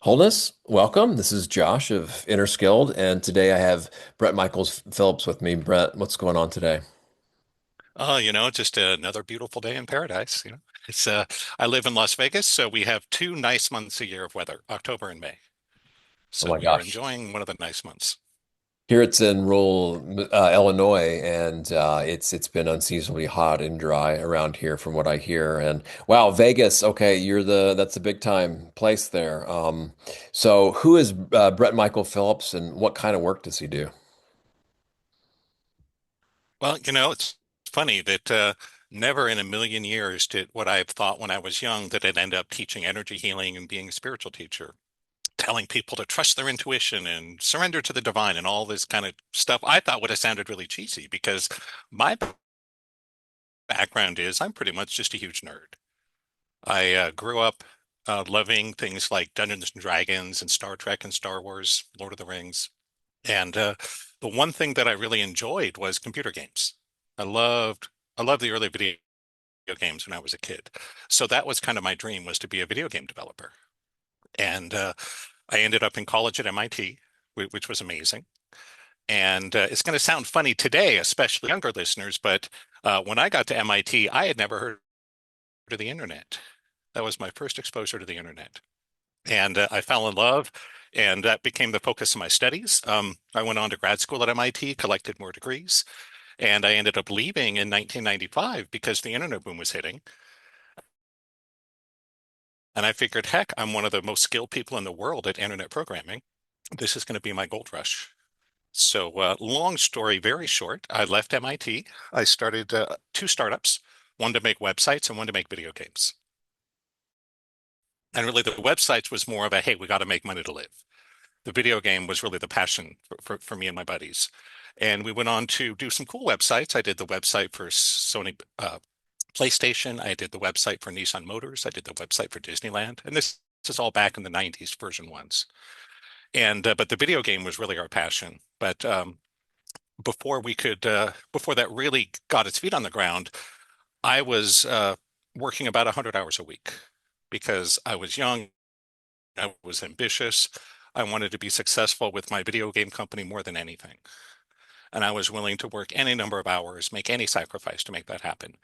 Wholeness, welcome. This is Josh of Inner Skilled, and today I have Brent Michaels Phillips with me. Brent, what's going on today? Just another beautiful day in paradise. It's I live in Las Vegas, so we have two nice months a year of weather, October and May. Oh So my we are gosh. enjoying one of the nice months. Here it's in rural Illinois, and it's been unseasonably hot and dry around here, from what I hear. And wow, Vegas. Okay, that's a big time place there. So who is Brent Michael Phillips, and what kind of work does he do? Well, it's funny that never in a million years did what I thought when I was young that I'd end up teaching energy healing and being a spiritual teacher, telling people to trust their intuition and surrender to the divine and all this kind of stuff. I thought would have sounded really cheesy because my background is I'm pretty much just a huge nerd. I grew up loving things like Dungeons and Dragons and Star Trek and Star Wars, Lord of the Rings. And the one thing that I really enjoyed was computer games. I loved I loved the early video games when I was a kid. So that was kind of my dream was to be a video game developer. And I ended up in college at MIT, which was amazing. And it's going to sound funny today, especially younger listeners, but when I got to MIT, I had never heard of the internet. That was my first exposure to the internet. And I fell in love, and that became the focus of my studies. I went on to grad school at MIT, collected more degrees, and I ended up leaving in 1995 because the internet boom was hitting. And I figured, heck, I'm one of the most skilled people in the world at internet programming. This is going to be my gold rush. So, long story very short, I left MIT. I started two startups, one to make websites and one to make video games. And really, the websites was more of a, hey, we got to make money to live. The video game was really the passion for me and my buddies. And we went on to do some cool websites. I did the website for Sony PlayStation. I did the website for Nissan Motors. I did the website for Disneyland. And this is all back in the 90s version ones. And but the video game was really our passion. But before that really got its feet on the ground, I was working about 100 hours a week because I was young, I was ambitious. I wanted to be successful with my video game company more than anything. And I was willing to work any number of hours, make any sacrifice to make that happen.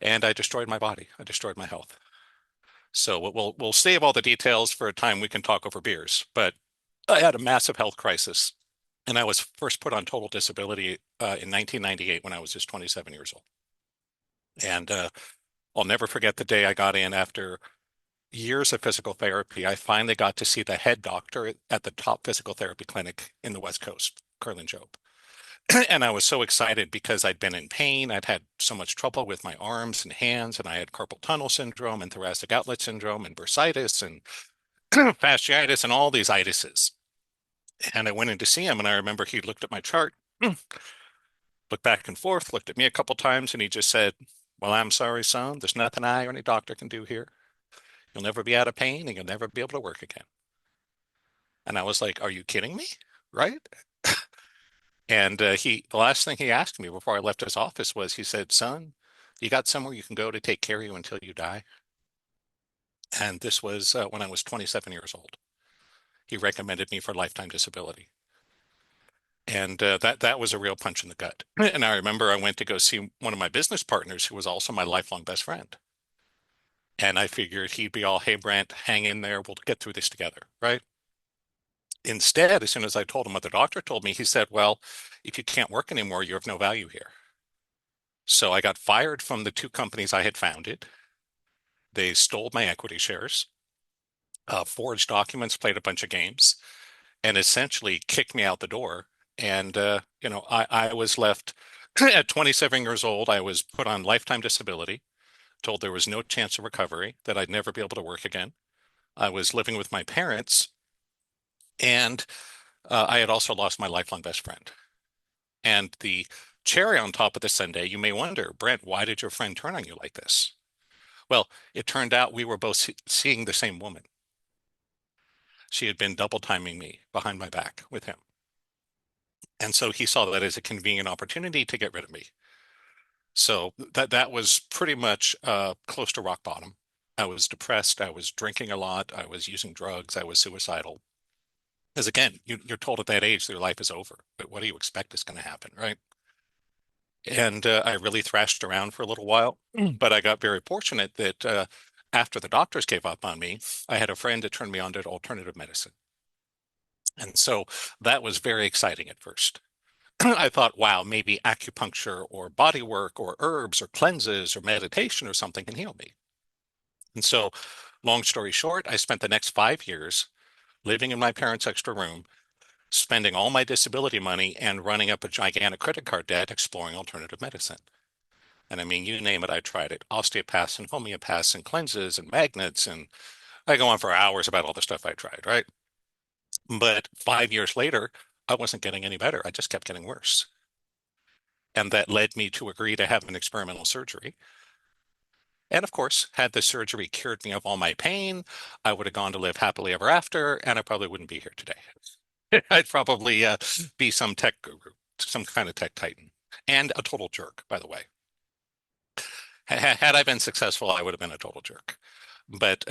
And I destroyed my body. I destroyed my health. So we'll save all the details for a time we can talk over beers. But I had a massive health crisis, and I was first put on total disability in 1998 when I was just 27 years old. And I'll never forget the day I got in after years of physical therapy. I finally got to see the head doctor at the top physical therapy clinic in the West Coast, Curlin Job. And I was so excited because I'd been in pain. I'd had so much trouble with my arms and hands, and I had carpal tunnel syndrome and thoracic outlet syndrome and bursitis and fasciitis and all these itises. And I went in to see him, and I remember he looked at my chart, looked back and forth, looked at me a couple times, and he just said, "Well, I'm sorry, son. There's nothing I or any doctor can do here. You'll never be out of pain, and you'll never be able to work again." And I was like, "Are you kidding me?" Right? And the last thing he asked me before I left his office was, he said, "Son, you got somewhere you can go to take care of you until you die?" And this was when I was 27 years old. He recommended me for lifetime disability. And that was a real punch in the gut. And I remember I went to go see one of my business partners who was also my lifelong best friend. And I figured he'd be all, "Hey, Brent, hang in there. We'll get through this together." Right? Instead, as soon as I told him what the doctor told me, he said, "Well, if you can't work anymore, you have no value here." So I got fired from the two companies I had founded. They stole my equity shares, forged documents, played a bunch of games, and essentially kicked me out the door. And, I was left at 27 years old. I was put on lifetime disability, told there was no chance of recovery, that I'd never be able to work again. I was living with my parents, and I had also lost my lifelong best friend. And the cherry on top of the sundae, you may wonder, "Brent, why did your friend turn on you like this?" Well, it turned out we were both seeing the same woman. She had been double timing me behind my back with him. And so he saw that as a convenient opportunity to get rid of me. So that was pretty much close to rock bottom. I was depressed. I was drinking a lot. I was using drugs. I was suicidal. Because again, you're told at that age that your life is over. But what do you expect is going to happen, right? And I really thrashed around for a little while, but I got very fortunate that after the doctors gave up on me, I had a friend that turned me on to alternative medicine. And so that was very exciting at first. I thought, wow, maybe acupuncture or body work or herbs or cleanses or meditation or something can heal me. And so, long story short, I spent the next 5 years living in my parents' extra room, spending all my disability money and running up a gigantic credit card debt exploring alternative medicine. And I mean, you name it, I tried it. Osteopaths and homeopaths and cleanses and magnets. And I go on for hours about all the stuff I tried, right? But 5 years later, I wasn't getting any better. I just kept getting worse. And that led me to agree to have an experimental surgery. And of course, had the surgery cured me of all my pain, I would have gone to live happily ever after, and I probably wouldn't be here today. I'd probably be some tech guru, some kind of tech titan, and a total jerk, by the way. Had I been successful, I would have been a total jerk. But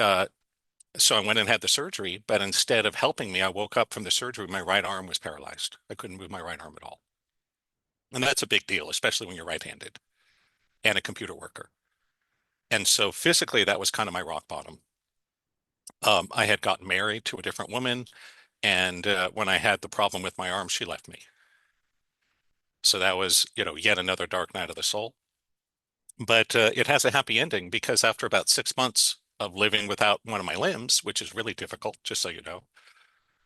so I went and had the surgery, but instead of helping me, I woke up from the surgery, my right arm was paralyzed. I couldn't move my right arm at all. And that's a big deal, especially when you're right-handed and a computer worker. And so physically, that was kind of my rock bottom. I had gotten married to a different woman, and when I had the problem with my arm, she left me. So that was, yet another dark night of the soul. But it has a happy ending because after about 6 months of living without one of my limbs, which is really difficult, just so you know,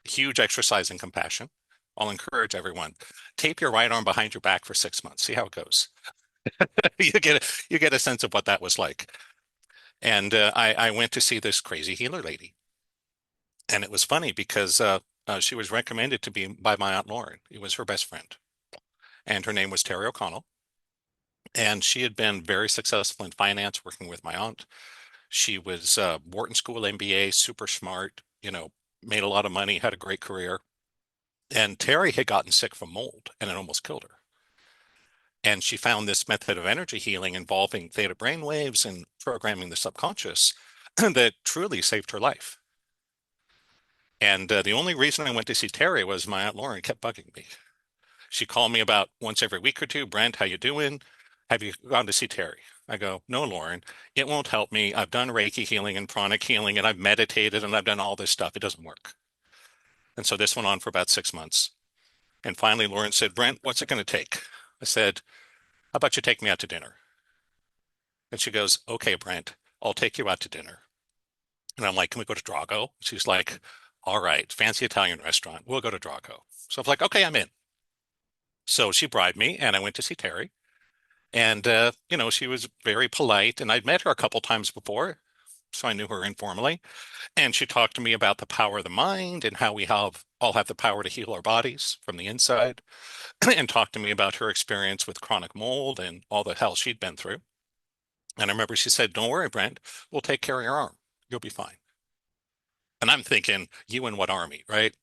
huge exercise and compassion. I'll encourage everyone, tape your right arm behind your back for 6 months. See how it goes. You get a sense of what that was like. And I went to see this crazy healer lady. And it was funny because she was recommended to be by my Aunt Lauren. It was her best friend. And her name was Terry O'Connell. And she had been very successful in finance working with my aunt. She was Wharton School MBA, super smart, made a lot of money, had a great career. And Terry had gotten sick from mold and it almost killed her. And she found this method of energy healing involving theta brainwaves and programming the subconscious that truly saved her life. And the only reason I went to see Terry was my Aunt Lauren kept bugging me. She called me about once every week or two. Brent, how you doing? Have you gone to see Terry? I go, no, Lauren, it won't help me. I've done Reiki healing and pranic healing and I've meditated and I've done all this stuff. It doesn't work. And so this went on for about 6 months. And finally, Lauren said, Brent, what's it going to take? I said, how about you take me out to dinner? And she goes, okay, Brent, I'll take you out to dinner. And I'm like, can we go to Drago? She's like, all right, fancy Italian restaurant. We'll go to Drago. So I was like, okay, I'm in. So she bribed me and I went to see Terry. And, she was very polite. And I'd met her a couple times before, so I knew her informally. And she talked to me about the power of the mind and how we all have the power to heal our bodies from the inside, and talked to me about her experience with chronic mold and all the hell she'd been through. And I remember she said, don't worry, Brent, we'll take care of your arm. You'll be fine. And I'm thinking, you and what army, right?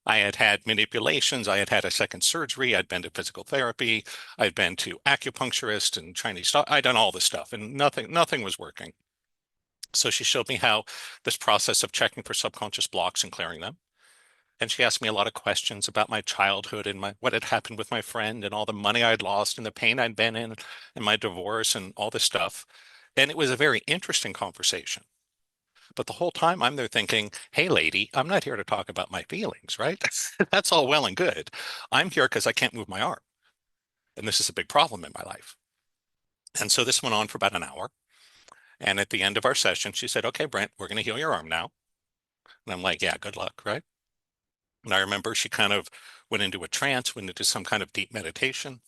I had had manipulations. I had had a second surgery. I'd been to physical therapy. I'd been to acupuncturist and Chinese stuff. I'd done all this stuff and nothing was working. So she showed me how this process of checking for subconscious blocks and clearing them. And she asked me a lot of questions about my childhood and what had happened with my friend and all the money I'd lost and the pain I'd been in and my divorce and all this stuff. And it was a very interesting conversation. But the whole time I'm there thinking, hey, lady, I'm not here to talk about my feelings, right? That's all well and good. I'm here because I can't move my arm. And this is a big problem in my life. And so this went on for about an hour. And at the end of our session, she said, okay, Brent, we're going to heal your arm now. And I'm like, yeah, good luck, right? And I remember she kind of went into a trance, went into some kind of deep meditation.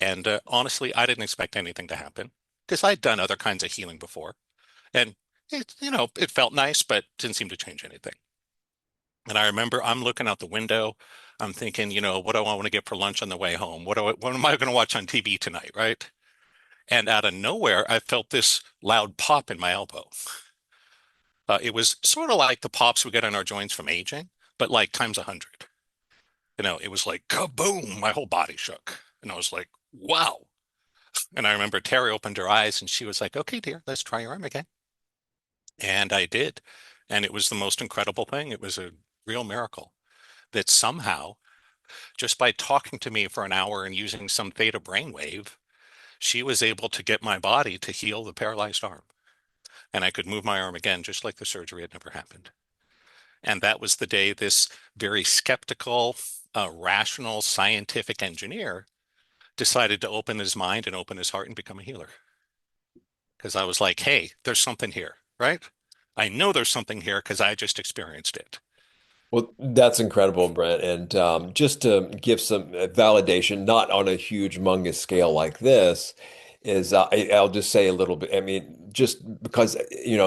And honestly, I didn't expect anything to happen because I'd done other kinds of healing before. And it felt nice, but didn't seem to change anything. And I remember I'm looking out the window. I'm thinking, what do I want to get for lunch on the way home? What am I going to watch on TV tonight, right? And out of nowhere, I felt this loud pop in my elbow. It was sort of like the pops we get in our joints from aging, but like times 100. It was like kaboom, my whole body shook. And I was like, wow. And I remember Terry opened her eyes and she was like, okay, dear, let's try your arm again. And I did. And it was the most incredible thing. It was a real miracle that somehow, just by talking to me for an hour and using some theta brainwave, she was able to get my body to heal the paralyzed arm. And I could move my arm again, just like the surgery had never happened. And that was the day this very skeptical, rational, scientific engineer decided to open his mind and open his heart and become a healer. Because I was like, hey, there's something here, right? I know there's something here because I just experienced it. Well, that's incredible, Brent. And just to give some validation, not on a huge, humongous scale like this, is I'll just say a little bit. I mean, just because,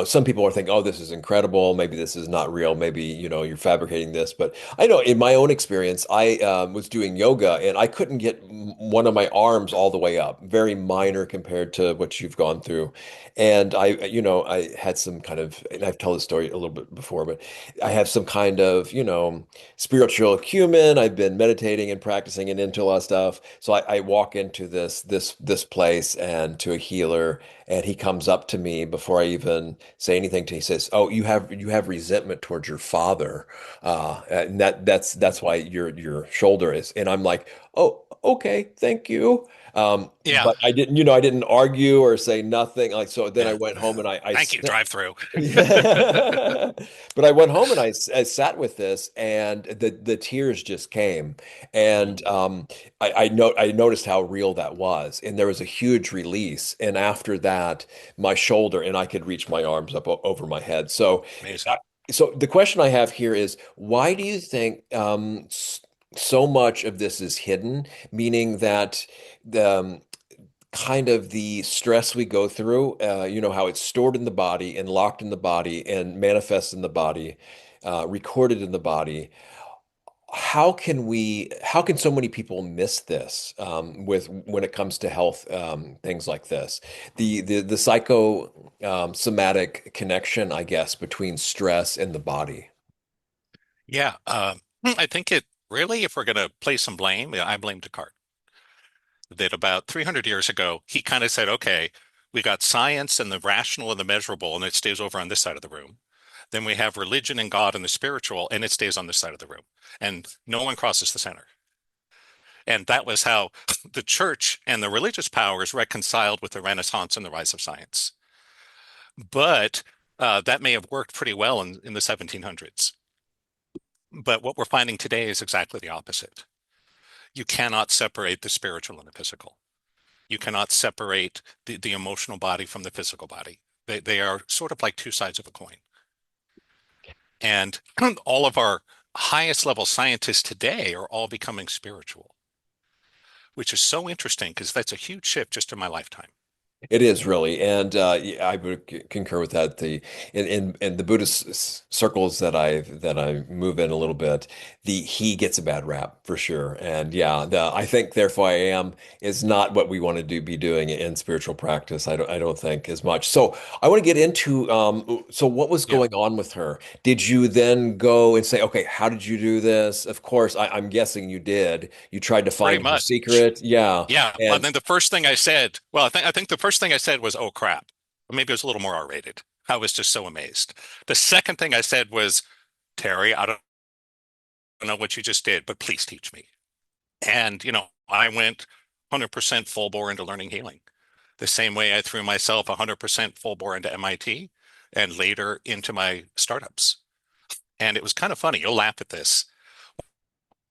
some people are thinking, oh, this is incredible. Maybe this is not real. Maybe, you're fabricating this. But I know in my own experience, I was doing yoga and I couldn't get one of my arms all the way up, very minor compared to what you've gone through. And I had some kind of, and I've told the story a little bit before, but I have some kind of, spiritual acumen. I've been meditating and practicing and into a lot of stuff. So I walk into this place and to a healer, and he comes up to me before I even say anything to him. He says, "Oh, you have resentment towards your father, and that's why your shoulder is." And I'm like, "Oh, okay, thank you." Yeah, But I didn't argue or say nothing. Like so, then I yeah. went home and I Thank you, drive through. yeah. But I went home and I sat with this and the tears just came. And I noticed how real that was. And there was a huge release. And after that, my shoulder and I could reach my arms up over my head. So Amazing. uh, so the question I have here is why do you think so much of this is hidden? Meaning that the kind of the stress we go through, how it's stored in the body and locked in the body and manifests in the body, recorded in the body. How can so many people miss this with when it comes to health things like this? The psychosomatic connection, I guess, between stress and the body. Yeah, I think it really, if we're going to place some blame, yeah, I blame Descartes. That about 300 years ago, he kind of said, okay, we got science and the rational and the measurable, and it stays over on this side of the room. Then we have religion and God and the spiritual, and it stays on this side of the room. And no one crosses the center. And that was how the church and the religious powers reconciled with the Renaissance and the rise of science. But that may have worked pretty well in the 1700s. But what we're finding today is exactly the opposite. You cannot separate the spiritual and the physical. You cannot separate the emotional body from the physical body. They are sort of like two sides of a coin. And all of our highest level scientists today are all becoming spiritual, which is so interesting because that's a huge shift just in my lifetime. It is really, and yeah, I would concur with that. In the Buddhist circles that I move in a little bit, the he gets a bad rap for sure, and yeah, I think therefore I am is not what we want to be doing in spiritual practice. I don't think as much. So I want to get into so what was Yeah, going on with her? Did you then go and say, okay, how did you do this? Of course, I'm guessing you did. You tried to pretty find her much. secret, yeah, Yeah. And and. then the first thing I said, well, I think the first thing I said was, "Oh crap." Maybe it was a little more R-rated. I was just so amazed. The second thing I said was, "Terry, I don't know what you just did, but please teach me." And, I went 100% full bore into learning healing. The same way I threw myself 100% full bore into MIT and later into my startups. And it was kind of funny. You'll laugh at this.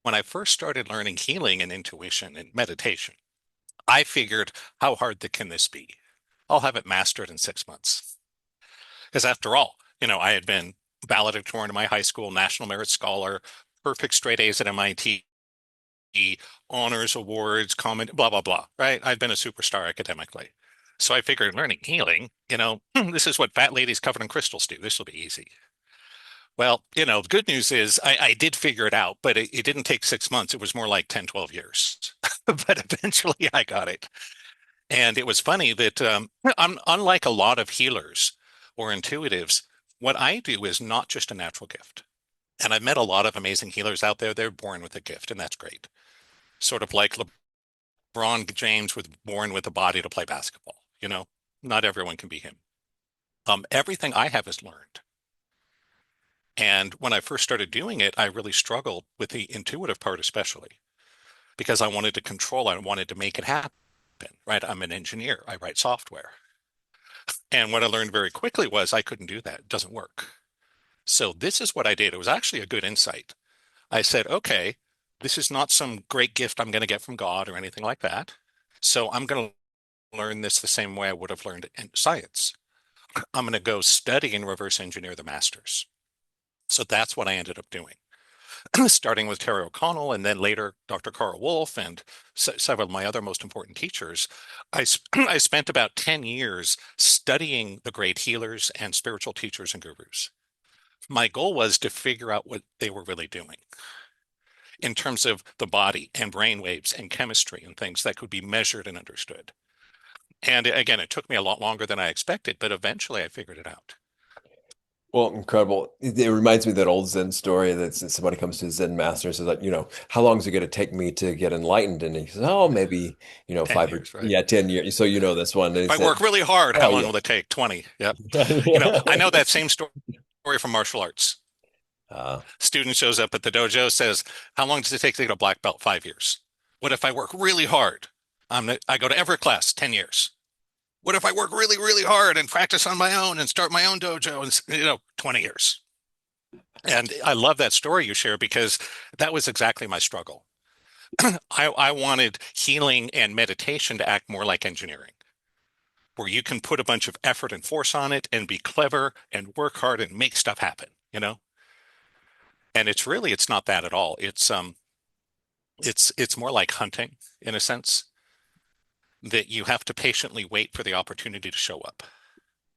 When I first started learning healing and intuition and meditation, I figured, how hard can this be? I'll have it mastered in 6 months. Because after all, I had been valedictorian in my high school, National Merit Scholar, perfect straight A's at MIT, honors awards, comment, blah, blah, blah, right? I've been a superstar academically. So I figured learning healing, this is what fat ladies covered in crystals do. This will be easy. Well, the good news is I did figure it out, but it didn't take 6 months. It was more like 10, 12 years. But eventually I got it. And it was funny that unlike a lot of healers or intuitives, what I do is not just a natural gift. And I've met a lot of amazing healers out there. They're born with a gift, and that's great. Sort of like LeBron James was born with a body to play basketball. Not everyone can be him. Everything I have is learned. And when I first started doing it, I really struggled with the intuitive part, especially because I wanted to control it. I wanted to make it happen, right? I'm an engineer. I write software. And what I learned very quickly was I couldn't do that. It doesn't work. So this is what I did. It was actually a good insight. I said, okay, this is not some great gift I'm going to get from God or anything like that. So I'm going to learn this the same way I would have learned in science. I'm going to go study and reverse engineer the masters. So that's what I ended up doing, starting with Terry O'Connell and then later Dr. Carl Wolf and several of my other most important teachers. I spent about 10 years studying the great healers and spiritual teachers and gurus. My goal was to figure out what they were really doing in terms of the body and brain waves and chemistry and things that could be measured and understood. And again, it took me a lot longer than I expected, but eventually I figured it out. Well, incredible. It reminds me of that old Zen story that somebody comes to a Zen master and says, like, how long is it going to take me to get enlightened? And he says, oh, maybe, 10 5 or, years, right? yeah, 10 years. So this one. And he If I said, work really hard, how oh, long yeah. will it take? 20. Yep. I know that same story from martial arts. Uh, Student shows up at the dojo, says, how long does it take to get a black belt? 5 years. What if I work really hard? I go to every class, 10 years. What if I work really, really hard and practice on my own and start my own dojo and, 20 years? And I love that story you share because that was exactly my struggle. I wanted healing and meditation to act more like engineering, where you can put a bunch of effort and force on it and be clever and work hard and make stuff happen. And it's not that at all. It's more like hunting in a sense that you have to patiently wait for the opportunity to show up,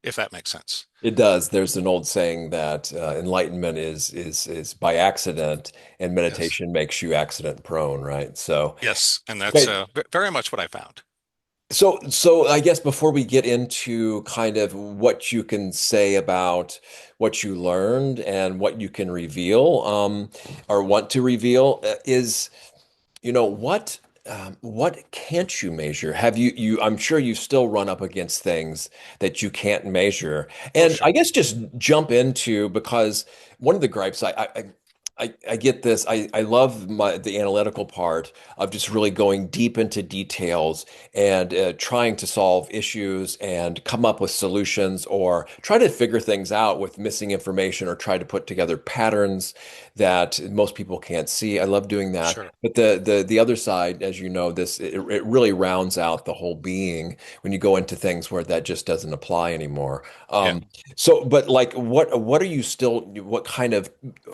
if that makes sense. it does. There's an old saying that enlightenment is by accident, and Yes. meditation makes you accident prone, right? So, Yes. And that's okay. very much what I found. So I guess before we get into kind of what you can say about what you learned and what you can reveal, or want to reveal, is what can't you measure? Have you I'm sure you still run up against things that you can't measure. Oh, And I sure. guess just jump into, because one of the gripes I get this. I love the analytical part of just really going deep into details and trying to solve issues and come up with solutions, or try to figure things out with missing information, or try to put together patterns that most people can't see. I love doing that. Sure. But the other side, as you know, it really rounds out the whole being when you go into things where that just doesn't apply anymore. Yeah. But like, what are you still? What kind of?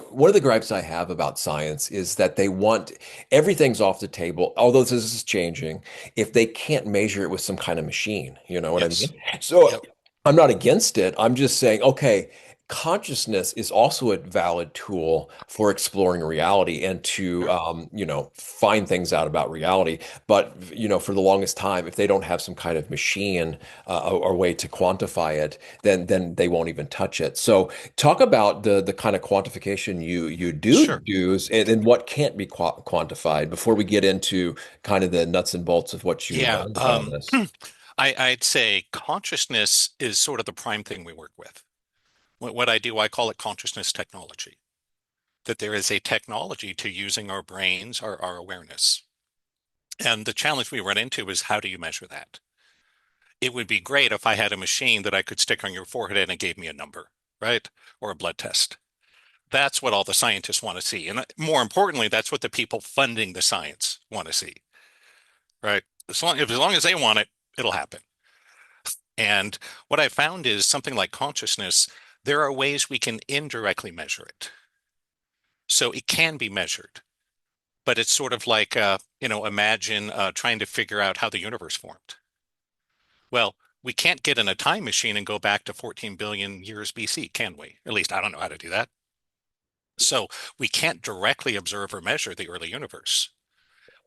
One of the gripes I have about science is that they want everything's off the table. Although this is changing, if they can't measure it with some kind of machine, you know what I Yes. mean? So Yep. I'm not against it. I'm just saying, okay, consciousness is also a valid tool for exploring reality and to, Sure. find things out about reality. But, for the longest time, if they don't have some kind of machine, or way to quantify it, then they won't even touch it. So talk about the kind of quantification you Sure. do, and what can't be quantified before we get into kind of the nuts and bolts of what you Yeah. learned around this. I'd say consciousness is sort of the prime thing we work with. What I do, I call it consciousness technology, that there is a technology to using our brains, our awareness. And the challenge we run into is how do you measure that? It would be great if I had a machine that I could stick on your forehead and it gave me a number, right? Or a blood test. That's what all the scientists want to see. And more importantly, that's what the people funding the science want to see, right? As long as they want it, it'll happen. And what I found is something like consciousness, there are ways we can indirectly measure it. So it can be measured, but it's sort of like, imagine trying to figure out how the universe formed. Well, we can't get in a time machine and go back to 14 billion years BC, can we? At least I don't know how to do that. So we can't directly observe or measure the early universe.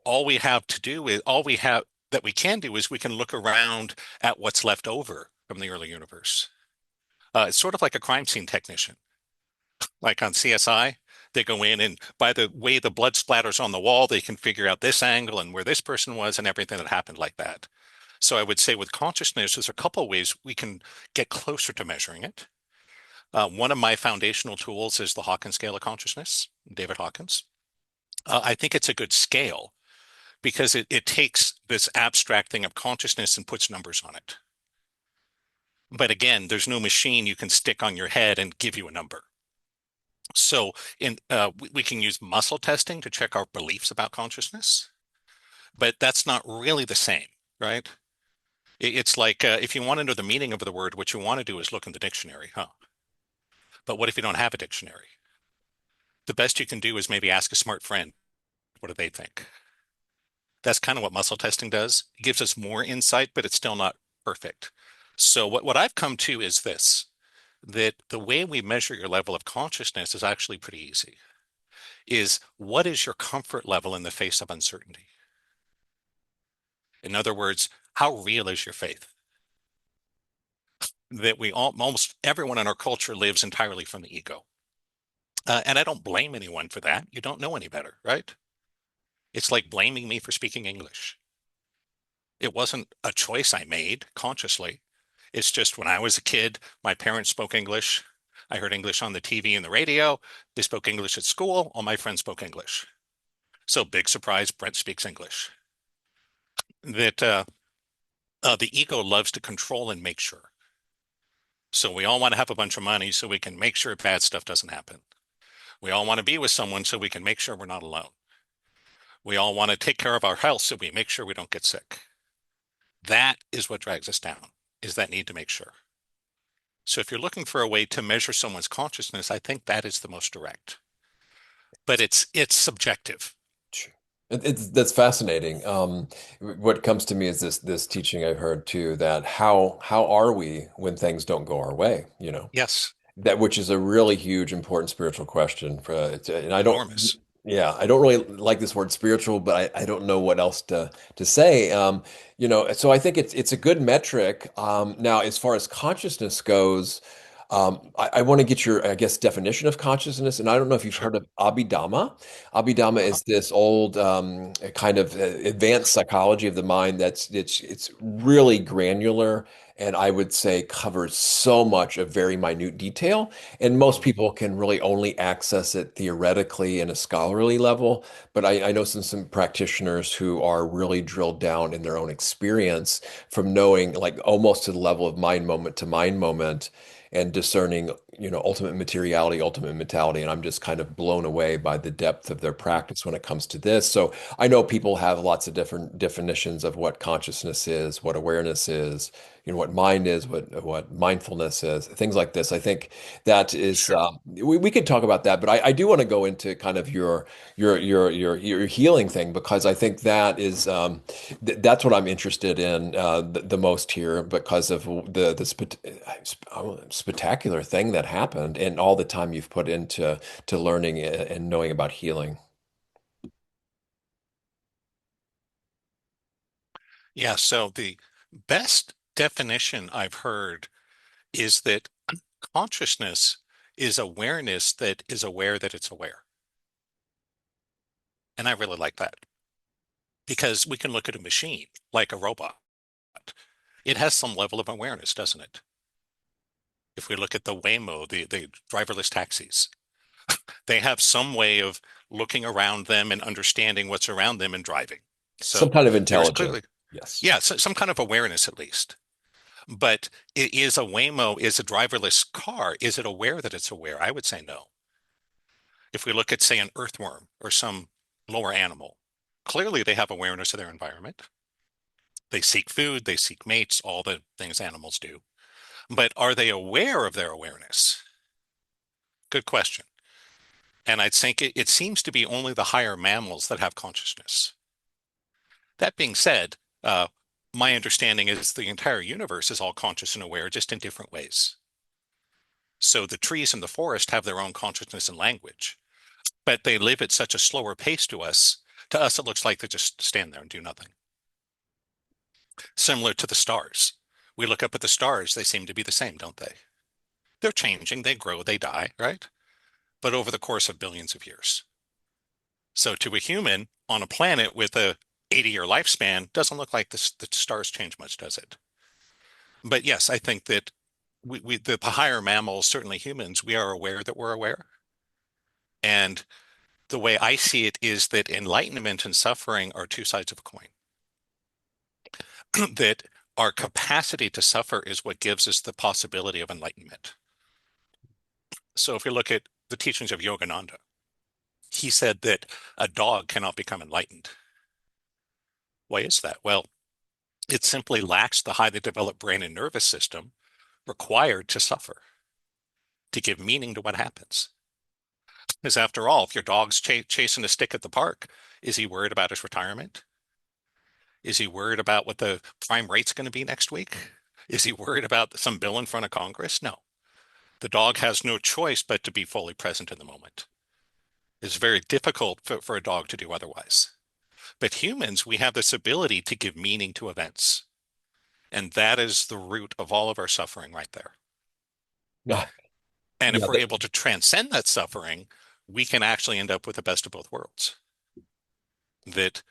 All we have that we can do is we can look around at what's left over from the early universe. It's sort of like a crime scene technician, like on CSI. They go in and by the way the blood splatters on the wall, they can figure out this angle and where this person was and everything that happened like that. So I would say with consciousness, there's a couple of ways we can get closer to measuring it. One of my foundational tools is the Hawkins scale of consciousness, David Hawkins. I think it's a good scale because it takes this abstract thing of consciousness and puts numbers on it. But again, there's no machine you can stick on your head and give you a number. So we can use muscle testing to check our beliefs about consciousness, but that's not really the same, right? It's like if you want to know the meaning of the word, what you want to do is look in the dictionary, huh? But what if you don't have a dictionary? The best you can do is maybe ask a smart friend, what do they think? That's kind of what muscle testing does. It gives us more insight, but it's still not perfect. So what I've come to is this, that the way we measure your level of consciousness is actually pretty easy. Is what is your comfort level in the face of uncertainty? In other words, how real is your faith? That almost everyone in our culture lives entirely from the ego. And I don't blame anyone for that. You don't know any better, right? It's like blaming me for speaking English. It wasn't a choice I made consciously. It's just when I was a kid, my parents spoke English. I heard English on the TV and the radio. They spoke English at school. All my friends spoke English. So big surprise, Brent speaks English. That the ego loves to control and make sure. So we all want to have a bunch of money so we can make sure bad stuff doesn't happen. We all want to be with someone so we can make sure we're not alone. We all want to take care of our health so we make sure we don't get sick. That is what drags us down, is that need to make sure. So if you're looking for a way to measure someone's consciousness, I think that is the most direct. But it's subjective. That's fascinating. What comes to me is this teaching I've heard too, that how are we when things don't go our way, you know? Yes, That which is a really huge, important spiritual question for, and I don't, enormous. yeah, I don't really like this word spiritual, but I don't know what else to say. So I think it's a good metric. Now, as far as consciousness goes, I want to get your, I guess, definition of consciousness, and I don't know if you've Sure. heard of Abhidhamma. Abhidhamma Uh-huh. is this old kind of advanced psychology of the mind it's really granular and I would say covers so much of very minute detail. And most Mhm. people can really only access it theoretically in a scholarly level. But I know some practitioners who are really drilled down in their own experience from knowing like almost to the level of mind moment to mind moment and discerning, ultimate materiality, ultimate mentality. And I'm just kind of blown away by the depth of their practice when it comes to this. So I know people have lots of different definitions of what consciousness is, what awareness is, what mind is, what mindfulness is, things like this. I think that is Sure. we could talk about that, but I do want to go into kind of your healing thing because I think that is that's what I'm interested in the most here because of the spectacular thing that happened and all the time you've put into to learning and knowing about healing. Yeah, so the best definition I've heard is that consciousness is awareness that is aware that it's aware. And I really like that because we can look at a machine like a robot. It has some level of awareness, doesn't it? If we look at the Waymo, the driverless taxis, they have some way of looking around them and understanding what's around them and driving. Some So kind of there's intelligence. clearly, Yes. yeah, some kind of awareness at least. But is a Waymo, is a driverless car, is it aware that it's aware? I would say no. If we look at, say, an earthworm or some lower animal, clearly they have awareness of their environment. They seek food, they seek mates, all the things animals do. But are they aware of their awareness? Good question. And I think it seems to be only the higher mammals that have consciousness. That being said, my understanding is the entire universe is all conscious and aware, just in different ways. So the trees in the forest have their own consciousness and language, but they live at such a slower pace to us. To us, it looks like they just stand there and do nothing. Similar to the stars. We look up at the stars, they seem to be the same, don't they? They're changing, they grow, they die, right? But over the course of billions of years. So to a human on a planet with a 80-year lifespan, doesn't look like the stars change much, does it? But yes, I think that the higher mammals, certainly humans, we are aware that we're aware. And the way I see it is that enlightenment and suffering are two sides of a coin. That our capacity to suffer is what gives us the possibility of enlightenment. So if we look at the teachings of Yogananda, he said that a dog cannot become enlightened. Why is that? Well, it simply lacks the highly developed brain and nervous system required to suffer, to give meaning to what happens. Because after all, if your dog's chasing a stick at the park, is he worried about his retirement? Is he worried about what the prime rate's going to be next week? Is he worried about some bill in front of Congress? No. The dog has no choice but to be fully present in the moment. It's very difficult for a dog to do otherwise. But humans, we have this ability to give meaning to events. And that is the root of all of our suffering right there. Yeah, And if yeah, we're able to transcend that suffering, we can actually end up with the best of both worlds. That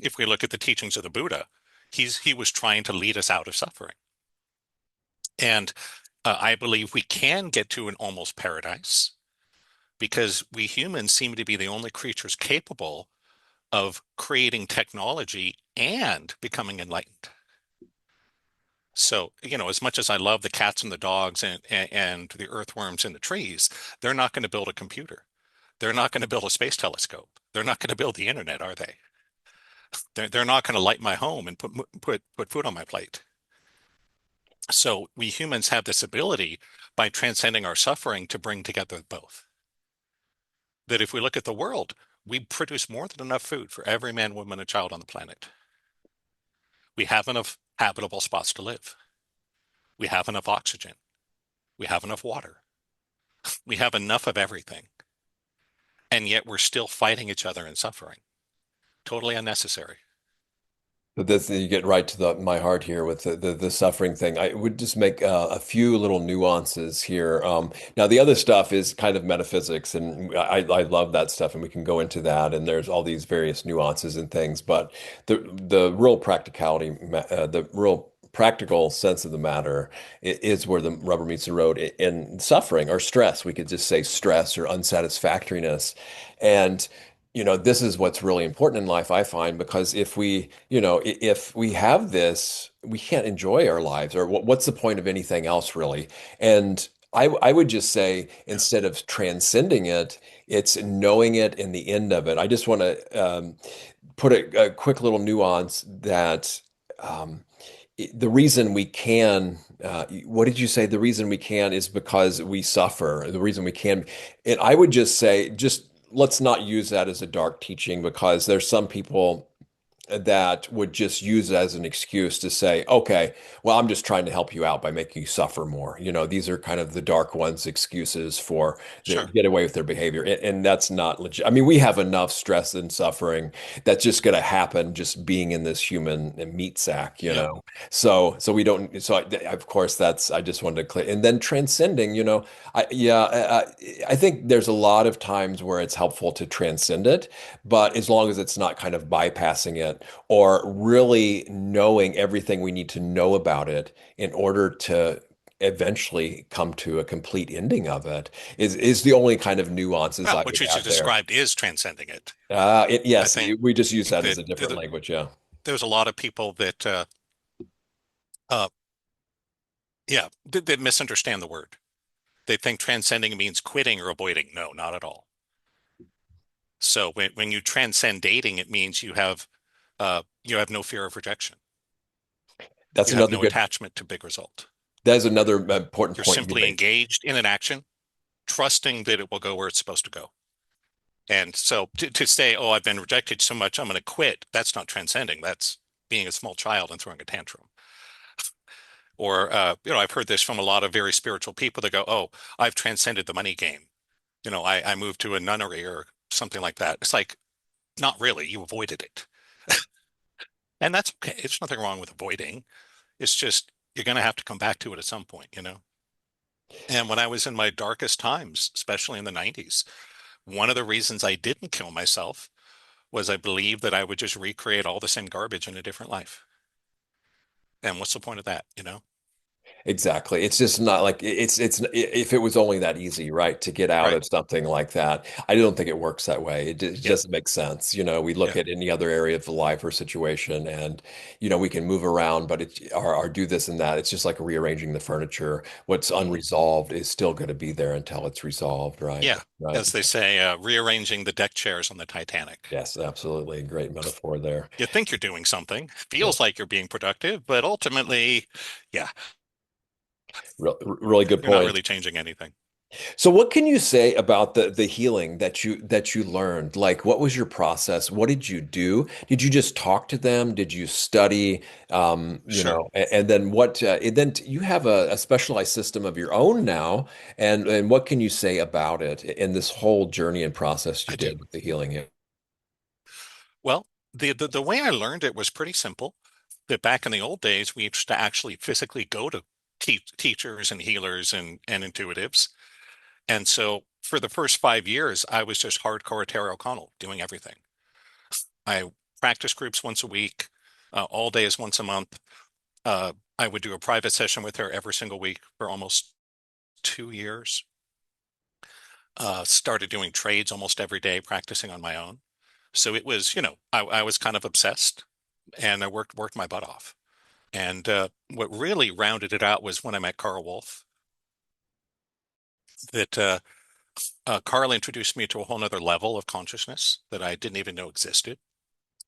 if we look at the teachings of the Buddha, he was trying to lead us out of suffering. And I believe we can get to an almost paradise because we humans seem to be the only creatures capable of creating technology and becoming enlightened. So, as much as I love the cats and the dogs and the earthworms in the trees, they're not going to build a computer. They're not going to build a space telescope. They're not going to build the internet, are they? They're not going to light my home and put food on my plate. So we humans have this ability by transcending our suffering to bring together both. That if we look at the world, we produce more than enough food for every man, woman, and child on the planet. We have enough habitable spots to live. We have enough oxygen. We have enough water. We have enough of everything. And yet we're still fighting each other and suffering. Totally unnecessary. but this you get right to my heart here with the suffering thing. I would just make a few little nuances here. Now the other stuff is kind of metaphysics, and I love that stuff, and we can go into that. And there's all these various nuances and things, but the real practicality, the real practical sense of the matter is where the rubber meets the road. In suffering or stress, we could just say stress or unsatisfactoriness, and this is what's really important in life, I find, because if if we have this, we can't enjoy our lives, or what's the point of anything else, really? And I would just say, Yeah. instead of transcending it, it's knowing it in the end of it. I just want to put a quick little nuance that um, the reason we can, what did you say? The reason we can is because we suffer. The reason we can, and I would just say, just let's not use that as a dark teaching, because there's some people that would just use it as an excuse to say, okay, well, I'm just trying to help you out by making you suffer more. These are kind of the dark ones' excuses for Sure. get away with their behavior. And that's not legit. I mean, we have enough stress and suffering that's just going to happen just being in this human meat sack, Yeah. So we don't, so of course I just wanted to clear. And then transcending, I think there's a lot of times where it's helpful to transcend it, but as long as it's not kind of bypassing it or really knowing everything we need to know about it in order to eventually come to a complete ending of it is the only kind of nuances Well, I what would you just add there. described is transcending it. I Yes, think we just use that as that a different language. Yeah. there's a lot of people that, uh, yeah, that misunderstand the word. They think transcending means quitting or avoiding. No, not at all. So when you transcend dating, it means you have no fear of rejection. That's You have another no good, attachment to big result. that is another important You're point you simply make. engaged in an action, trusting that it will go where it's supposed to go. And so to say, oh, I've been rejected so much, I'm going to quit, that's not transcending. That's being a small child and throwing a tantrum. Or, I've heard this from a lot of very spiritual people that go, oh, I've transcended the money game. I moved to a nunnery or something like that. It's like, not really. You avoided it. And that's okay. It's nothing wrong with avoiding. It's just you're going to have to come back to it at some point. And when I was in my darkest times, especially in the 90s, one of the reasons I didn't kill myself was I believed that I would just recreate all the same garbage in a different life. And what's the point of that, you know? Exactly. It's just not like if it was only that easy, right, to get out Right. of something like that. I don't think it works that way. It Yeah. doesn't make sense. We look Yeah. at any other area of the life or situation and we can move around, but or do this and that. It's just like rearranging the furniture. What's Hmm. unresolved is still going to be there until it's resolved, right? Yeah. Right. As they say, rearranging the deck chairs on the Titanic. Yes, absolutely. Great metaphor there. You think you're doing something, Yeah. feels like you're being productive, but ultimately, yeah, Really good you're not point. really changing anything. So what can you say about the healing that you learned? Like what was your process? What did you do? Did you just talk to them? Did you study? Sure, And then you have a specialized system of your own now. And what can you say about it in this whole journey and process you I do. did with the healing? Yeah. Well, the way I learned it was pretty simple. That back in the old days, we used to actually physically go to teachers and healers and intuitives. And so for the first 5 years, I was just hardcore Terry O'Connell doing everything. I practice groups once a week, all days once a month. I would do a private session with her every single week for almost 2 years. Started doing trades almost every day, practicing on my own. So it was, I was kind of obsessed and I worked my butt off. And what really rounded it out was when I met Carl Wolf, that Carl introduced me to a whole nother level of consciousness that I didn't even know existed.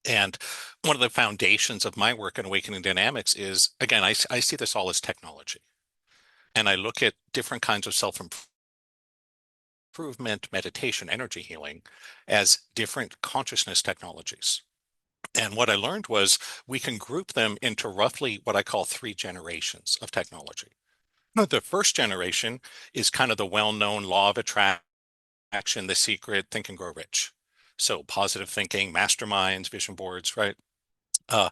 And one of the foundations of my work in awakening dynamics is, again, I see this all as technology. And I look at different kinds of self improvement, meditation, energy healing as different consciousness technologies. And what I learned was we can group them into roughly what I call three generations of technology. Now, the first generation is kind of the well-known law of attraction, the secret, think and grow rich. So positive thinking, masterminds, vision boards, right? Uh,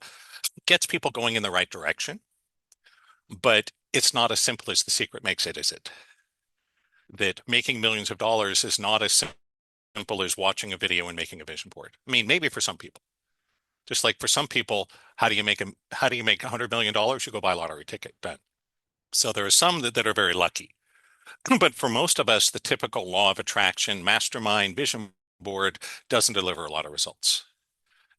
gets people going in the right direction, but it's not as simple as the secret makes it, is it? That making millions of dollars is not as simple as watching a video and making a vision board. I mean, maybe for some people. Just like for some people, how do you make $100 million? You go buy a lottery ticket. Done. So there are some that are very lucky. But for most of us, the typical law of attraction, mastermind, vision board doesn't deliver a lot of results.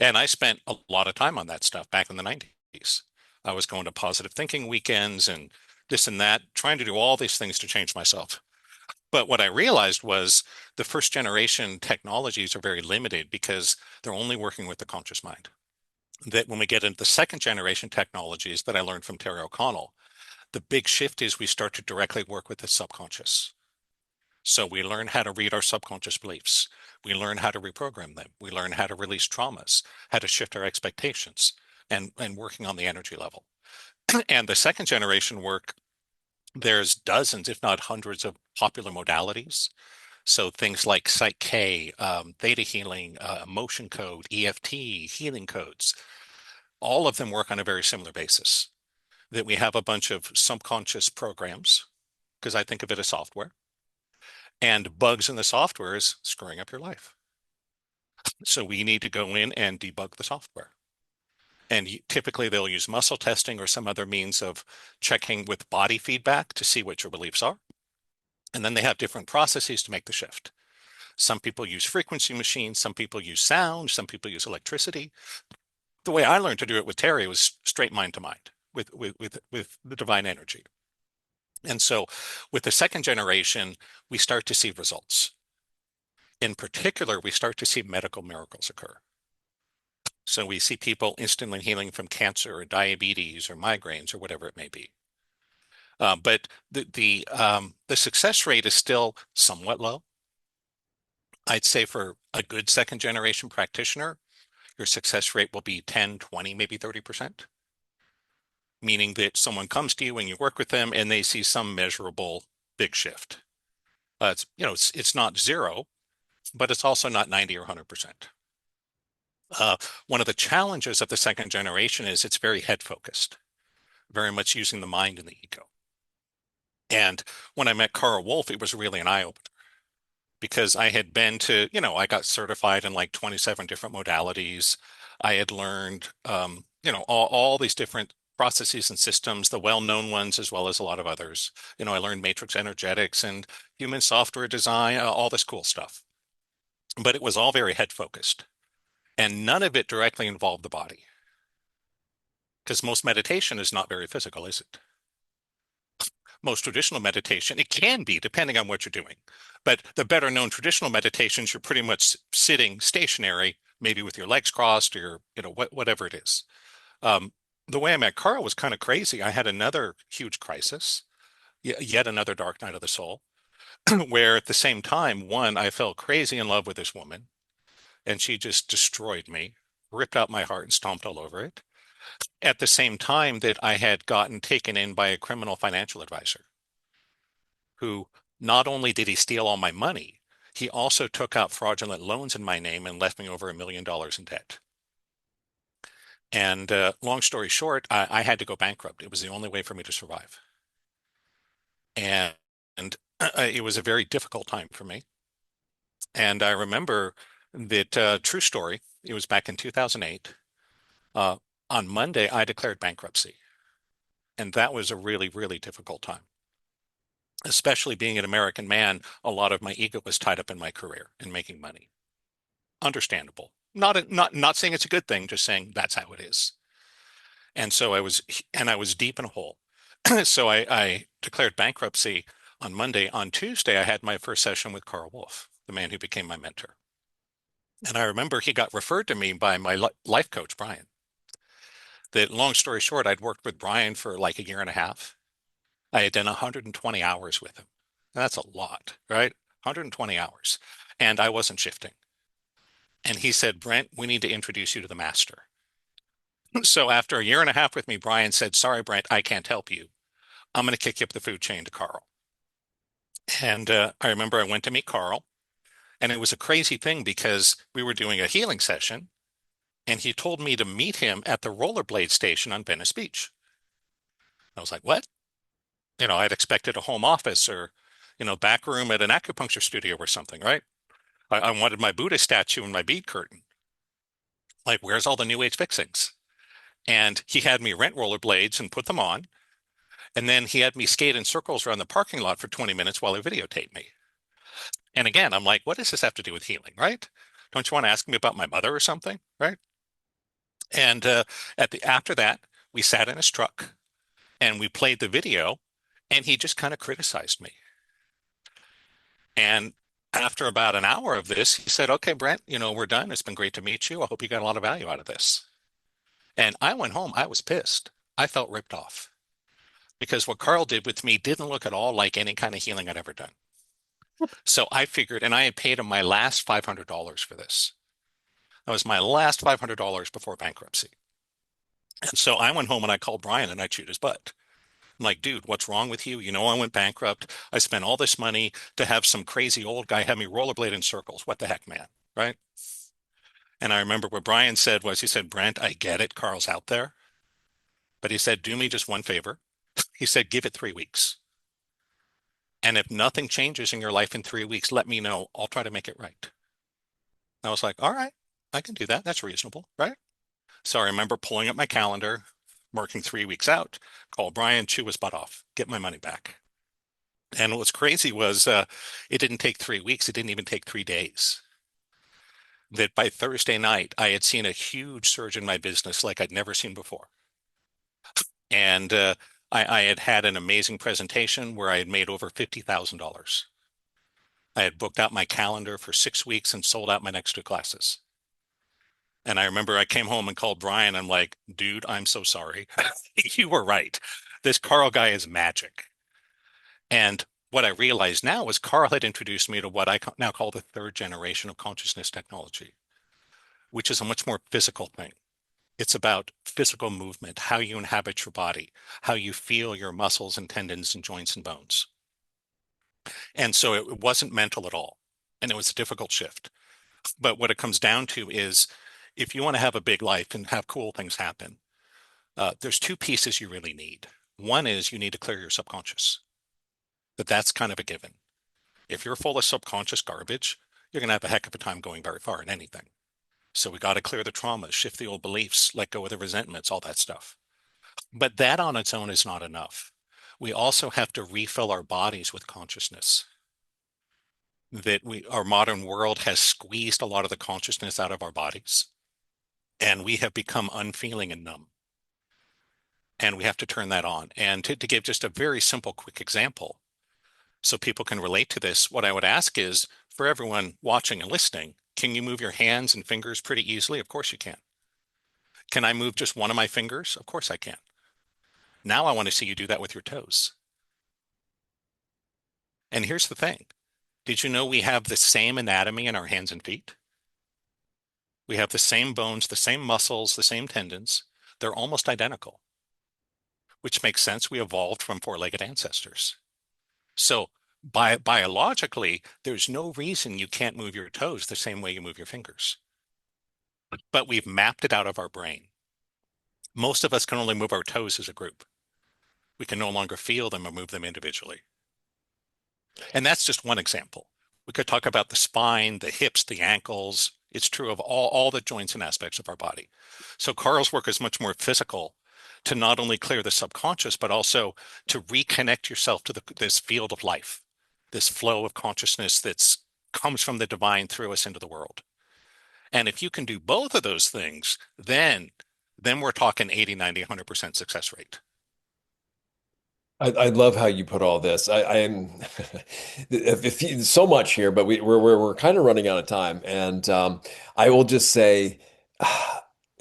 And I spent a lot of time on that stuff back in the 90s. I was going to positive thinking weekends and this and that, trying to do all these things to change myself. But what I realized was the first generation technologies are very limited because they're only working with the conscious mind. That when we get into the second generation technologies that I learned from Terry O'Connell, the big shift is we start to directly work with the subconscious. So we learn how to read our subconscious beliefs. We learn how to reprogram them. We learn how to release traumas, how to shift our expectations, and working on the energy level. And the second generation work, there's dozens, if not hundreds, of popular modalities. So things like Psych K, Theta healing, motion code, EFT, healing codes, all of them work on a very similar basis. That we have a bunch of subconscious programs, because I think of it as software, and bugs in the software is screwing up your life. So we need to go in and debug the software. And typically they'll use muscle testing or some other means of checking with body feedback to see what your beliefs are. And then they have different processes to make the shift. Some people use frequency machines, some people use sound, some people use electricity. The way I learned to do it with Terry was straight mind to mind with the divine energy. And so with the second generation, we start to see results. In particular, we start to see medical miracles occur. So we see people instantly healing from cancer or diabetes or migraines or whatever it may be. But the success rate is still somewhat low. I'd say for a good second generation practitioner, your success rate will be 10, 20, maybe 30%, meaning that someone comes to you and you work with them and they see some measurable big shift. It's not zero, but it's also not 90 or 100%. Uh, One of the challenges of the second generation is it's very head focused, very much using the mind and the ego. And when I met Carl Wolf, it was really an eye opener. because I had been to, I got certified in like 27 different modalities. I had learned, all these different processes and systems, the well-known ones as well as a lot of others. I learned matrix energetics and human software design, all this cool stuff. But it was all very head focused, and none of it directly involved the body, because most meditation is not very physical, is it? Most traditional meditation, it can be depending on what you're doing. But the better known traditional meditations, you're pretty much sitting stationary, maybe with your legs crossed or, whatever it is. Um, the way I met Carl was kind of crazy. I had another huge crisis, yet another dark night of the soul, where at the same time, one, I fell crazy in love with this woman, and she just destroyed me, ripped out my heart and stomped all over it. At the same time that I had gotten taken in by a criminal financial advisor who not only did he steal all my money, he also took out fraudulent loans in my name and left me over $1 million in debt. And long story short, I had to go bankrupt. It was the only way for me to survive. And, and it was a very difficult time for me. And I remember that true story, it was back in 2008. Uh, on Monday, I declared bankruptcy. And that was a really, really difficult time. Especially being an American man, a lot of my ego was tied up in my career and making money. Understandable. Not saying it's a good thing, just saying that's how it is. And so I was deep in a hole. So I declared bankruptcy on Monday. On Tuesday, I had my first session with Carl Wolf, the man who became my mentor. And I remember he got referred to me by my life coach, Brian. That long story short, I'd worked with Brian for like a year and a half. I had done 120 hours with him. That's a lot, right? 120 hours. And I wasn't shifting. And he said, Brent, we need to introduce you to the master. So after a year and a half with me, Brian said, sorry, Brent, I can't help you. I'm going to kick you up the food chain to Carl. And I remember I went to meet Carl, and it was a crazy thing because we were doing a healing session, and he told me to meet him at the rollerblade station on Venice Beach. I was like, what? I'd expected a home office or, back room at an acupuncture studio or something, right? I wanted my Buddha statue and my bead curtain. Like, where's all the new age fixings? And he had me rent rollerblades and put them on. And then he had me skate in circles around the parking lot for 20 minutes while he videotaped me. And again, I'm like, what does this have to do with healing, right? Don't you want to ask me about my mother or something, right? And after that, we sat in his truck and we played the video, and he just kind of criticized me. And after about an hour of this, he said, "Okay, Brent, we're done. It's been great to meet you. I hope you got a lot of value out of this." And I went home. I was pissed. I felt ripped off because what Carl did with me didn't look at all like any kind of healing I'd ever done. So I figured, and I had paid him my last $500 for this. That was my last $500 before bankruptcy. And so I went home and I called Brian and I chewed his butt. I'm like, dude, what's wrong with you? I went bankrupt. I spent all this money to have some crazy old guy have me rollerblade in circles. What the heck, man? Right? And I remember what Brian said was, he said, Brent, I get it. Carl's out there. But he said, do me just one favor. He said, give it 3 weeks. And if nothing changes in your life in 3 weeks, let me know. I'll try to make it right. I was like, all right, I can do that. That's reasonable, right? So I remember pulling up my calendar, marking 3 weeks out, call Brian, chew his butt off, get my money back. And what's crazy was it didn't take 3 weeks. It didn't even take 3 days. That by Thursday night, I had seen a huge surge in my business like I'd never seen before. And I had had an amazing presentation where I had made over $50,000. I had booked out my calendar for 6 weeks and sold out my next two classes. And I remember I came home and called Brian. I'm like, dude, I'm so sorry. You were right. This Carl guy is magic. And what I realized now is Carl had introduced me to what I now call the third generation of consciousness technology, which is a much more physical thing. It's about physical movement, how you inhabit your body, how you feel your muscles and tendons and joints and bones. And so it wasn't mental at all. And it was a difficult shift. But what it comes down to is if you want to have a big life and have cool things happen, there's two pieces you really need. One is you need to clear your subconscious, but that's kind of a given. If you're full of subconscious garbage, you're going to have a heck of a time going very far in anything. So we got to clear the traumas, shift the old beliefs, let go of the resentments, all that stuff. But that on its own is not enough. We also have to refill our bodies with consciousness. Our modern world has squeezed a lot of the consciousness out of our bodies, and we have become unfeeling and numb. And we have to turn that on. And to give just a very simple, quick example, so people can relate to this, what I would ask is for everyone watching and listening, can you move your hands and fingers pretty easily? Of course you can. Can I move just one of my fingers? Of course I can. Now I want to see you do that with your toes. And here's the thing. Did you know we have the same anatomy in our hands and feet? We have the same bones, the same muscles, the same tendons. They're almost identical, which makes sense. We evolved from four-legged ancestors. So biologically, there's no reason you can't move your toes the same way you move your fingers. But we've mapped it out of our brain. Most of us can only move our toes as a group. We can no longer feel them or move them individually. And that's just one example. We could talk about the spine, the hips, the ankles. It's true of all the joints and aspects of our body. So Carl's work is much more physical to not only clear the subconscious, but also to reconnect yourself to this field of life, this flow of consciousness that comes from the divine through us into the world. And if you can do both of those things, then we're talking 80, 90, 100% success rate. I love how you put all this. I'm so much here, but we're kind of running out of time, and I will just say,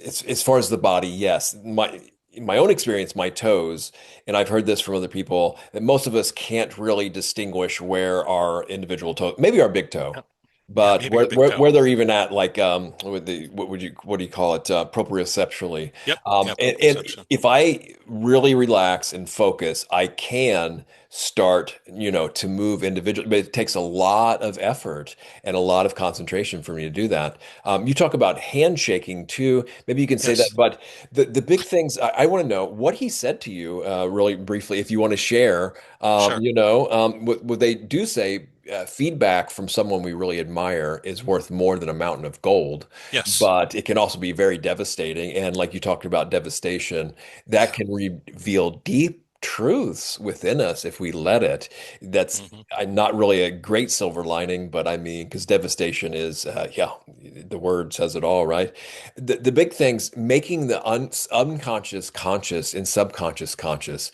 as far as the body, yes, in my own experience, my toes, and I've heard this from other people that most of us can't really distinguish where our individual toe, maybe our big toe, Yep. Yeah, but maybe your big toe. where they're even at, like with the what do you call it, proprioceptually. Yep. Yeah, And proprioception. if I really relax and focus, I can start, to move individually, but it takes a lot of effort and a lot of concentration for me to do that. You talk about handshaking too. Maybe you can say that, Yes. but the big things I want to know what he said to you, really briefly, if you want to share. Sure. What they do say. Feedback from someone we really admire is worth more than a mountain of gold, Yes. but it can also be very devastating. And like you talked about devastation, that Yeah. can reveal deep truths within us if we let it. That's Hmm. not really a great silver lining, but I mean, because devastation is, yeah, the word says it all, right? The big things, making the unconscious conscious and subconscious conscious.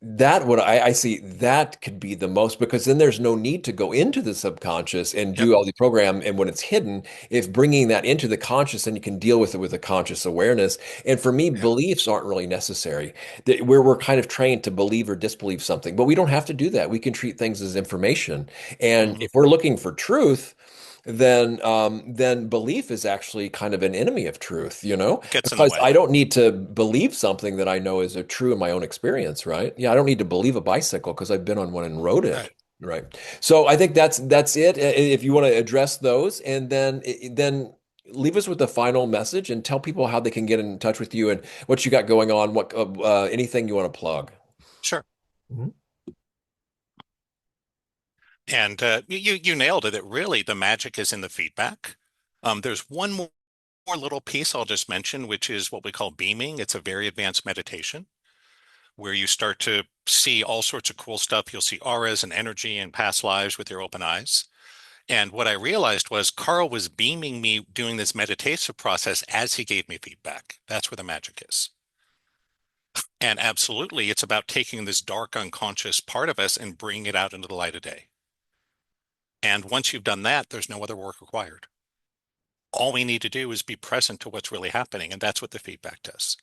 That what I see that could be the most because then there's no need to go into the subconscious and Yep. do all the program. And when it's hidden, if bringing that into the conscious, then you can deal with it with a conscious awareness. And for me, Yeah. beliefs aren't really necessary. Where we're kind of trained to believe or disbelieve something, but we don't have to do that. We can treat things as information. And Hmm. if we're looking for truth, then belief is actually kind of an enemy of truth, It gets in the because way. I don't need to believe something that I know is a true in my own experience, right? Yeah, I don't need to believe a bicycle because I've been on one and rode it, Right. right? So I think that's it. If you want to address those, and then leave us with the final message and tell people how they can get in touch with you and what you got going on, what anything you want to plug. Sure. Mhm. And you nailed it. That really the magic is in the feedback. There's one more little piece I'll just mention, which is what we call beaming. It's a very advanced meditation where you start to see all sorts of cool stuff. You'll see auras and energy and past lives with your open eyes. And what I realized was Carl was beaming me doing this meditative process as he gave me feedback. That's where the magic is. And absolutely, it's about taking this dark unconscious part of us and bringing it out into the light of day. And once you've done that, there's no other work required. All we need to do is be present to what's really happening. And that's what the feedback does.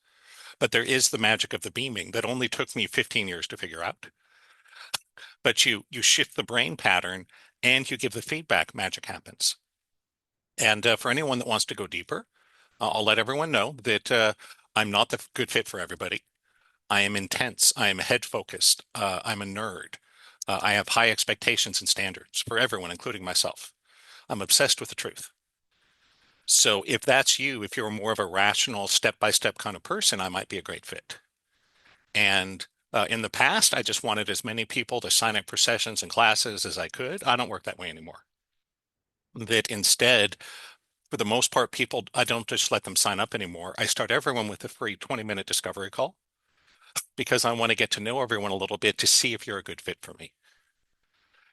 But there is the magic of the beaming that only took me 15 years to figure out. But you shift the brain pattern and you give the feedback, magic happens. And for anyone that wants to go deeper, I'll let everyone know that I'm not the good fit for everybody. I am intense. I am head focused. I'm a nerd. I have high expectations and standards for everyone, including myself. I'm obsessed with the truth. So if that's you, if you're more of a rational, step by step kind of person, I might be a great fit. And In the past, I just wanted as many people to sign up for sessions and classes as I could. I don't work that way anymore. That instead, for the most part, people, I don't just let them sign up anymore. I start everyone with a free 20-minute discovery call because I want to get to know everyone a little bit to see if you're a good fit for me.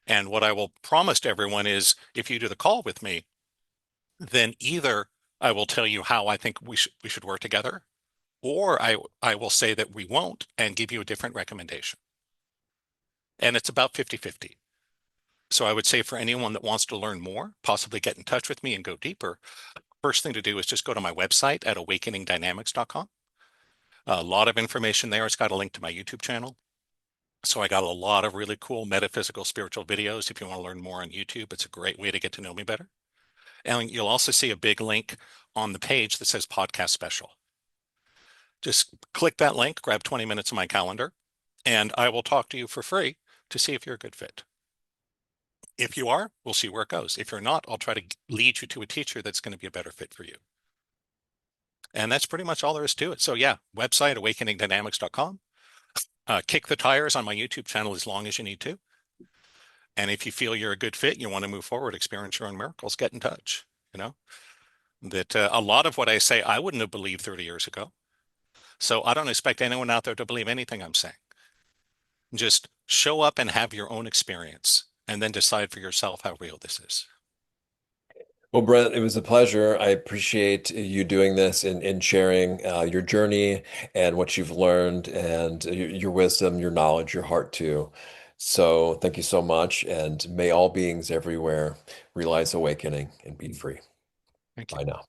And what I will promise to everyone is if you do the call with me, then either I will tell you how I think we should work together, or I will say that we won't and give you a different recommendation. And it's about 50-50. So I would say for anyone that wants to learn more, possibly get in touch with me and go deeper, first thing to do is just go to my website at awakeningdynamics.com. A lot of information there. It's got a link to my YouTube channel. So I got a lot of really cool metaphysical spiritual videos. If you want to learn more on YouTube, it's a great way to get to know me better. And you'll also see a big link on the page that says podcast special. Just click that link, grab 20 minutes of my calendar, and I will talk to you for free to see if you're a good fit. If you are, we'll see where it goes. If you're not, I'll try to lead you to a teacher that's going to be a better fit for you. And that's pretty much all there is to it. So yeah, website awakeningdynamics.com. Kick the tires on my YouTube channel as long as you need to. And if you feel you're a good fit, you want to move forward, experience your own miracles, get in touch. You know, that a lot of what I say, I wouldn't have believed 30 years ago. So I don't expect anyone out there to believe anything I'm saying. Just show up and have your own experience and then decide for yourself how real this is. Well, Brent, it was a pleasure. I appreciate you doing this and sharing your journey and what you've learned and your wisdom, your knowledge, your heart too. So thank you so much. And may all beings everywhere realize awakening and be free. Thank you. Bye now.